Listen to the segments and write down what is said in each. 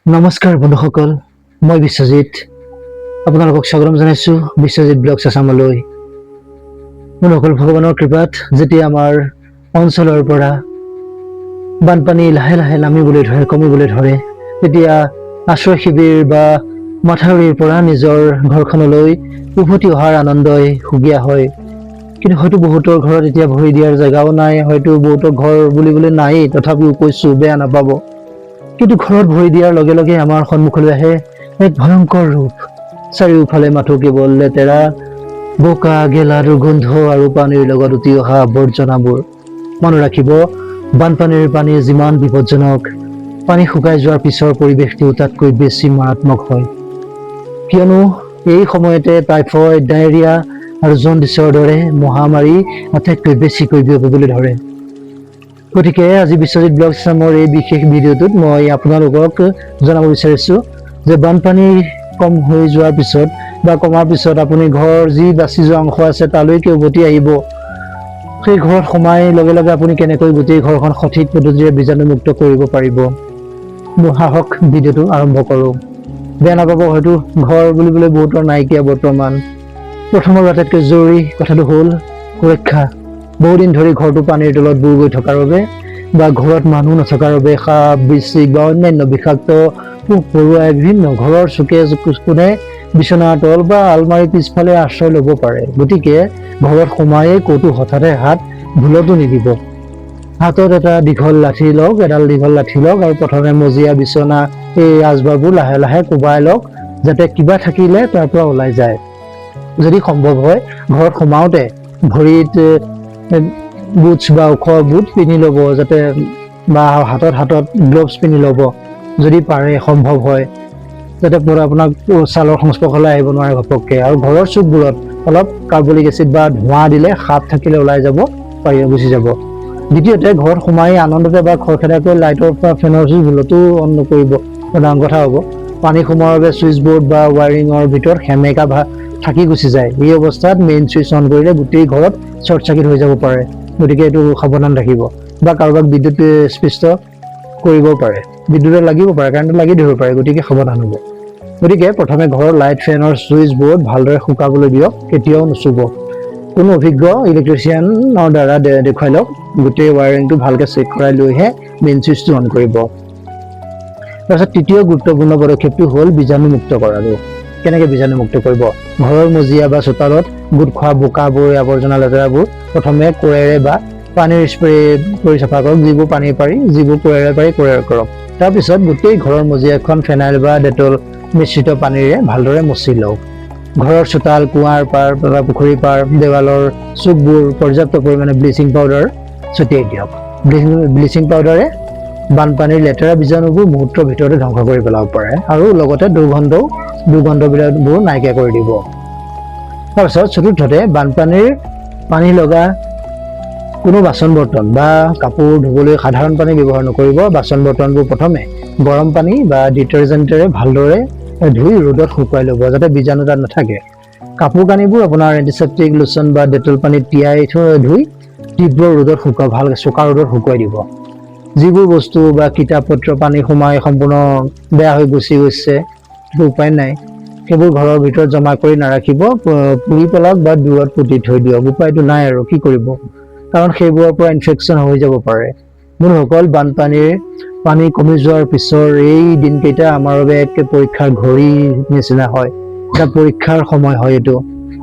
নমস্কাৰ বন্ধুসকল, মই বিশ্বজিৎ আপোনালোকক স্বাগতম জনাইছোঁ বিশ্বজিৎ ব্লগছ আছামলৈ। বন্ধুসকল, ভগৱানৰ কৃপাত যেতিয়া আমাৰ অঞ্চলৰ পৰা বানপানী লাহে লাহে নামিবলৈ ধৰে, কমিবলৈ ধৰে, তেতিয়া আশ্ৰয় শিবিৰ বা মাথাউৰিৰ পৰা নিজৰ ঘৰখনলৈ উভতি অহাৰ আনন্দই সুকীয়া হয়। কিন্তু হয়তো বহুতৰ ঘৰত এতিয়া ভৰি দিয়াৰ জেগাও নাই, হয়তো বহুতৰ ঘৰ বুলিবলৈ নায়েই, তথাপিও কৈছোঁ, বেয়া নাপাব। কিন্তু ঘৰত ভৰি দিয়াৰ লগে লগে আমাৰ সন্মুখলৈ আহে এক ভয়ংকৰ ৰূপ। চাৰিওফালে মাথো কেৱল লেতেৰা, বোকা, গেলা, দুৰ্গন্ধ আৰু পানীৰ লগত উটি অহা আৱৰ্জনাবোৰ। মনত ৰাখিব, বানপানীৰ পানী যিমান বিপদজনক, পানী শুকাই যোৱাৰ পিছৰ পৰিৱেশটো তাতকৈ বেছি মাৰাত্মক হয়। কিয়নো এই সময়তে টাইফয়েড, ডায়েৰিয়া আৰু জণ্ডিছৰ দৰে মহামাৰী আটাইতকৈ বেছিকৈ বিয়পিবলৈ ধৰে। গতিকে আজি বিশ্বজিৎ ব্লগছ আছামৰ এই বিশেষ ভিডিঅ'টোত মই আপোনালোকক জনাব বিচাৰিছোঁ যে বানপানী কম হৈ যোৱাৰ পিছত বা কমাৰ পিছত আপুনি ঘৰ যি বাচি যোৱা অংশ আছে তালৈকে উভতি আহিব। সেই ঘৰত সোমাই লগে লগে আপুনি কেনেকৈ গোটেই ঘৰখন সঠিক পদ্ধতিৰে বীজাণুমুক্ত কৰিব পাৰিব। সাহস ভিডিঅ'টো আৰম্ভ কৰোঁ। বেয়া নাপাব, হয়তো ঘৰ বুলিবলৈ বহুতৰ নাইকিয়া বৰ্তমান। প্ৰথমৰ আটাইতকৈ জৰুৰী কথাটো হ'ল সুৰক্ষা। বহুদিন ধৰি ঘৰটো পানীৰ তলত বুৰ গৈ থকাৰ বাবে বা ঘৰত মানুহ নথকাৰ বাবে সাপ, বিচ্ছিক বা অন্যান্য বিষাক্ত পোক পৰুৱাই বিভিন্ন ঘৰৰ চুকে কোণে বিচনাৰ তল বা আলমাৰীৰ পিছফালে আশ্ৰয় ল'ব পাৰে। গতিকে ঘৰত সোমায়েই ক'তো হঠাতে হাত ভুলতো নিদিব। হাতত এডাল দীঘল লাঠি লওক আৰু প্ৰথমে মজিয়া, বিচনা এই আচবাববোৰ লাহে লাহে কোবাই লওক, যাতে কিবা থাকিলে তাৰ পৰা ওলাই যায়। যদি সম্ভৱ হয়, ঘৰত সোমাওঁতে ভৰিত বুটছ বা ওখ বুট পিন্ধি ল'ব, যাতে বা হাতত গ্লভছ পিন্ধি ল'ব যদি পাৰে, সম্ভৱ হয়, যাতে আপোনাক ছালৰ সংস্পৰ্শলৈ আহিব নোৱাৰে ঘপককৈ। আৰু ঘৰৰ চুকবোৰত অলপ কাৰ্বলিক এচিড বা ধোঁৱা দিলে সাপ থাকিলে ওলাই যাব পাৰি, গুচি যাব। দ্বিতীয়তে, ঘৰত সোমাই আনন্দতে বা খৰখেদাকৈ লাইটৰ বা ফেনৰ চুইচ ভুলতো অন নকৰিব, ডাঙৰ কথা হ'ব। পানী সোমোৱাৰ বাবে চুইচ বৰ্ড বা ৱায়াৰিঙৰ ভিতৰত সেমেকা থাকি গুচি যায়। এই অৱস্থাত মেইন চুইচ অন কৰিলে গোটেই ঘৰত শ্বৰ্ট চাৰ্কিট হৈ যাব পাৰে। গতিকে এইটো সাৱধান ৰাখিব। বা কাৰোবাক বিদ্যুৎ স্পৃষ্ট কৰিব পাৰে, বিদ্যুৎ লাগিব পাৰে, কাৰেণ্টত লাগি ধৰিব পাৰে, গতিকে সাৱধান হ'ব। গতিকে প্ৰথমে ঘৰৰ লাইট, ফেনৰ চুইচ বৰ্ড ভালদৰে শুকাবলৈ দিয়ক, কেতিয়াও নুচুব। কোনো অভিজ্ঞ ইলেক্ট্ৰিচিয়ানৰ দ্বাৰা দেখুৱাই লওক। গোটেই ৱায়াৰিংটো ভালকৈ চেক কৰাই লৈহে মেইন চুইচটো অন কৰিব। তাৰপিছত তৃতীয় গুৰুত্বপূৰ্ণ পদক্ষেপটো হ'ল বীজাণুমুক্ত কৰাটো। কেনেকৈ বীজাণুমুক্ত কৰিব? ঘৰৰ মজিয়া বা চোতালত গোট খোৱা বোকাবোৰ, আৱৰ্জনা, লেতেৰাবোৰ প্ৰথমে কোৰেৰে বা পানীৰ স্প্ৰে কৰি চাফা কৰক। যিবোৰ পানী পাৰি, যিবোৰ কোৰেৰে পাৰি কোৰেৰে কৰক। তাৰপিছত গোটেই ঘৰৰ মজিয়াখন ফেনাইল বা ডেটল মিশ্ৰিত পানীৰে ভালদৰে মচি লওক। ঘৰৰ চোতাল, কুঁৱাৰ পাৰ বা পুখুৰীৰ পাৰ, দেৱালৰ চুকবোৰ পৰ্যাপ্ত পৰিমাণে ব্লিচিং পাউডাৰ ছটিয়াই দিয়ক। ব্লিচিং পাউডাৰে বানপানীৰ লেতেৰা বীজাণুবোৰ মুহূৰ্তৰ ভিতৰতে ধ্বংস কৰি পেলাব পাৰে আৰু লগতে দুৰ্গন্ধবিলাকবোৰ নাইকিয়া কৰি দিব। তাৰপিছত চতুৰ্থতে, বানপানীৰ পানী লগা কোনো বাচন বৰ্তন বা কাপোৰ ধুবলৈ সাধাৰণ পানী ব্যৱহাৰ নকৰিব। বাচন বৰ্তনবোৰ প্ৰথমে গৰম পানী বা ডিটাৰজেণ্টেৰে ভালদৰে ধুই ৰ'দত শুকুৱাই ল'ব, যাতে বীজাণু তাত নাথাকে। কাপোৰ কানিবোৰ আপোনাৰ এণ্টিছেপ্টিক লোচন বা ডেটল পানীত তিয়াই ধুই তীব্ৰ ৰ'দত শুকুৱাই, ভালকৈ চোকা ৰ'দত শুকুৱাই দিব। যিবোৰ বস্তু বা কিতাপ পত্ৰ পানী সোমাই সম্পূৰ্ণ বেয়া হৈ গুচি গৈছে, উপায় নাই, সেইবোৰ ঘৰৰ ভিতৰত জমা কৰি নাৰাখিব, পুৰি পেলাওক বা দূৰত পুতি থৈ দিয়ক। উপায়টো নাই আৰু কি কৰিব, কাৰণ সেইবোৰৰ পৰা ইনফেকশ্যন হৈ যাব পাৰে। বন্ধুসকল, বানপানীৰ পানী কমি যোৱাৰ পিছৰ এই দিনকেইটা আমাৰ বাবে এক পৰীক্ষাৰ ঘড়ীৰ নিচিনা হয়। এটা পৰীক্ষাৰ সময় হয় এইটো।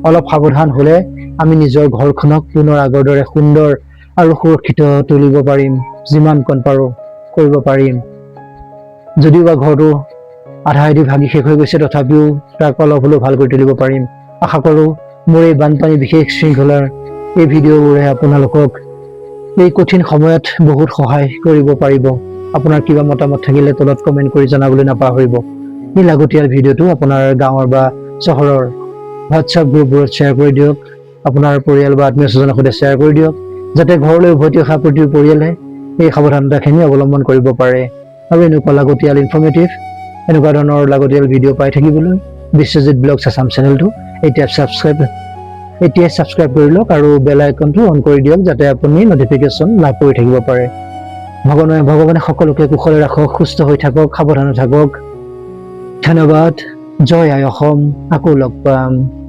অলপ সাৱধান হ'লে আমি নিজৰ ঘৰখনক পুনৰ আগৰ দৰে সুন্দৰ আৰু সুৰক্ষিত তুলিব পাৰিম, যিমান কণ পাৰোঁ কৰিব পাৰিম। যদিও বা ঘৰটো আধাইদি ভাগি শেষ হৈ গৈছে, তথাপিও তাক অলপ হ'লেও ভাল কৰি তুলিব পাৰিম। আশা কৰোঁ মোৰ এই বানপানী বিশেষ শৃংখলাৰ এই ভিডিঅ'বোৰে আপোনালোকক এই কঠিন সময়ত বহুত সহায় কৰিব পাৰিব। আপোনাৰ কিবা মতামত থাকিলে তলত কমেণ্ট কৰি জনাবলৈ নাপাহৰিব। এই লাগতিয়াল ভিডিঅ'টো আপোনাৰ গাঁৱৰ বা চহৰৰ হোৱাটছআপ গ্ৰুপবোৰত শ্বেয়াৰ কৰি দিয়ক। আপোনাৰ পৰিয়াল বা আত্মীয় স্বজনৰ সৈতে শ্বেয়াৰ কৰি দিয়ক, যাতে ঘৰলৈ উভতি অহা প্ৰতিটো পৰিয়ালে এই সাৱধানতাখিনি অৱলম্বন কৰিব পাৰে। আৰু এনেকুৱা লাগতিয়াল এনেকুৱা ধৰণৰ লাগতিয়াল ভিডিঅ' পাই থাকিবলৈ বিশ্বজিৎ ব্লগছ আছাম চেনেলটো এতিয়াই ছাবস্ক্ৰাইব কৰি লওক আৰু বেল আইকনটো অন কৰি দিয়ক, যাতে আপুনি নটিফিকেশ্যন লাভ কৰি থাকিব পাৰে। ভগৱানে সকলোকে কুশলে ৰাখক, সুস্থ হৈ থাকক, সাৱধানে থাকক। ধন্যবাদ। জয় আই অসম। আকৌ লগ পাম।